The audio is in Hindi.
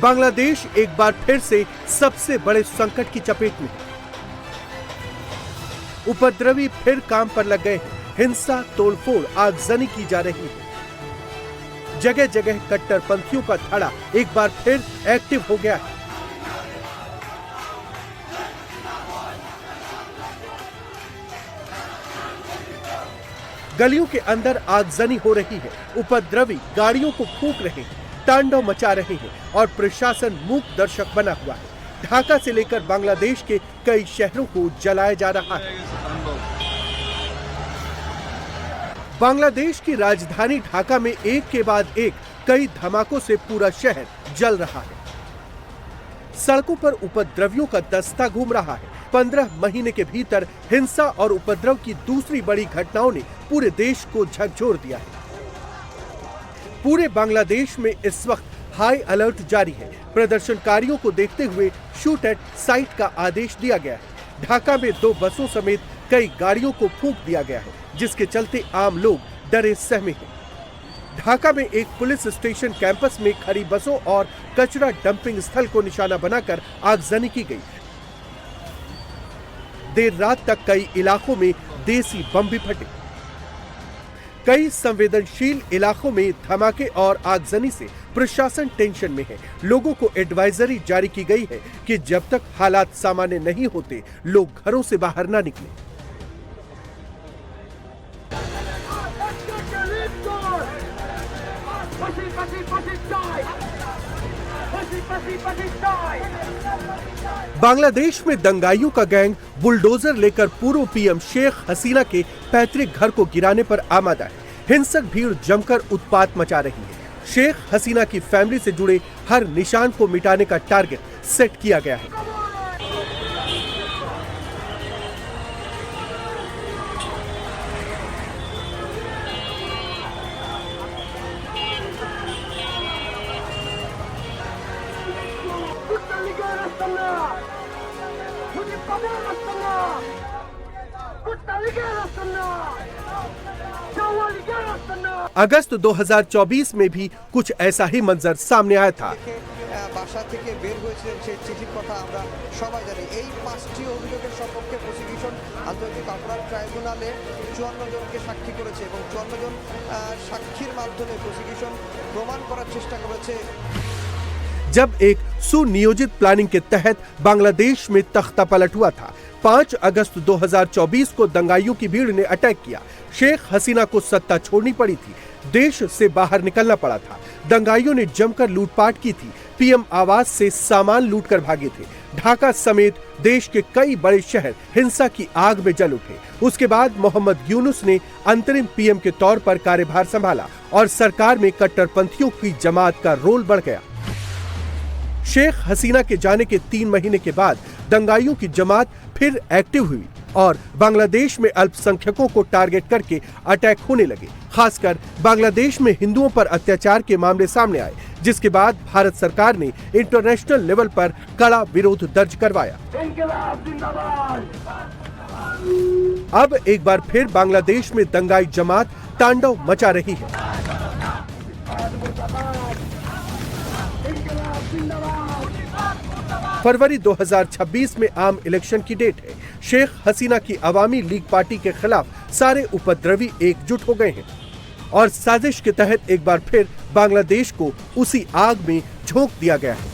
बांग्लादेश एक बार फिर से सबसे बड़े संकट की चपेट में। उपद्रवी फिर काम पर लग गए हैं। हिंसा, तोड़फोड़, आगजनी की जा रही है। जगह जगह कट्टरपंथियों का धड़ा एक बार फिर एक्टिव हो गया है। गलियों के अंदर आगजनी हो रही है। उपद्रवी गाड़ियों को फूंक रहे हैं, तांडव मचा रहे हैं और प्रशासन मूक दर्शक बना हुआ है। ढाका से लेकर बांग्लादेश के कई शहरों को जलाया जा रहा है। बांग्लादेश की राजधानी ढाका में एक के बाद एक कई धमाकों से पूरा शहर जल रहा है। सड़कों पर उपद्रवियों का दस्ता घूम रहा है। 15 महीने के भीतर हिंसा और उपद्रव की दूसरी बड़ी घटनाओं ने पूरे देश को झकझोर दिया है। पूरे बांग्लादेश में इस वक्त हाई अलर्ट जारी है। प्रदर्शनकारियों को देखते हुए शूट एट साइट का आदेश दिया गया है। ढाका में 2 बसों समेत कई गाड़ियों को फूंक दिया गया है, जिसके चलते आम लोग डरे सहमे हैं। ढाका में एक पुलिस स्टेशन कैंपस में खड़ी बसों और कचरा डंपिंग स्थल को निशाना बनाकर आगजनी की गई। देर रात तक कई इलाकों में देसी बम भी फटे। कई संवेदनशील इलाकों में धमाके और आगजनी से प्रशासन टेंशन में है। लोगों को एडवाइजरी जारी की गई है कि जब तक हालात सामान्य नहीं होते, लोग घरों से बाहर ना निकलें। बांग्लादेश में दंगाइयों का गैंग बुलडोजर लेकर पूर्व पीएम शेख हसीना के पैतृक घर को गिराने पर आमादा है। हिंसक भीड़ जमकर उत्पात मचा रही है। शेख हसीना की फैमिली से जुड़े हर निशान को मिटाने का टारगेट सेट किया गया है। अगस्त 2024 में भी कुछ ऐसा ही मंजर सामने आया था। বাসা থেকে বের হয়েছিলেন সেই চিঠির কথা আমরা সবাই জানি। এই 5টি অভিযোগের সপক্ষে প্রসিকিউশন আন্তর্জাতিক অপরাধ ট্রাইব্যুনালে 54 জনকে সাক্ষী করেছে এবং 54 জন সাক্ষীর মাধ্যমে প্রসিকিউশন প্রমাণ করার চেষ্টা করেছে। जब एक सुनियोजित प्लानिंग के तहत बांग्लादेश में तख्ता पलट हुआ था। 5 अगस्त 2024 को दंगाइयों की भीड़ ने अटैक किया। शेख हसीना को सत्ता छोड़नी पड़ी थी, देश से बाहर निकलना पड़ा था। दंगाइयों ने जमकर लूटपाट की थी। पीएम आवास से सामान लूटकर भागे थे। ढाका समेत देश के कई बड़े शहर हिंसा की आग में जल उठे। उसके बाद मोहम्मद यूनुस ने अंतरिम पीएम के तौर पर कार्यभार संभाला और सरकार में कट्टरपंथियों की जमात का रोल बढ़ गया। शेख हसीना के जाने के 3 महीने के बाद दंगाइयों की जमात फिर एक्टिव हुई और बांग्लादेश में अल्पसंख्यकों को टारगेट करके अटैक होने लगे। खासकर बांग्लादेश में हिंदुओं पर अत्याचार के मामले सामने आए, जिसके बाद भारत सरकार ने इंटरनेशनल लेवल पर कड़ा विरोध दर्ज करवाया। अब एक बार फिर बांग्लादेश में दंगाई जमात तांडव मचा रही है। फरवरी 2026 में आम इलेक्शन की डेट है। शेख हसीना की अवामी लीग पार्टी के खिलाफ सारे उपद्रवी एकजुट हो गए हैं और साजिश के तहत एक बार फिर बांग्लादेश को उसी आग में झोंक दिया गया है।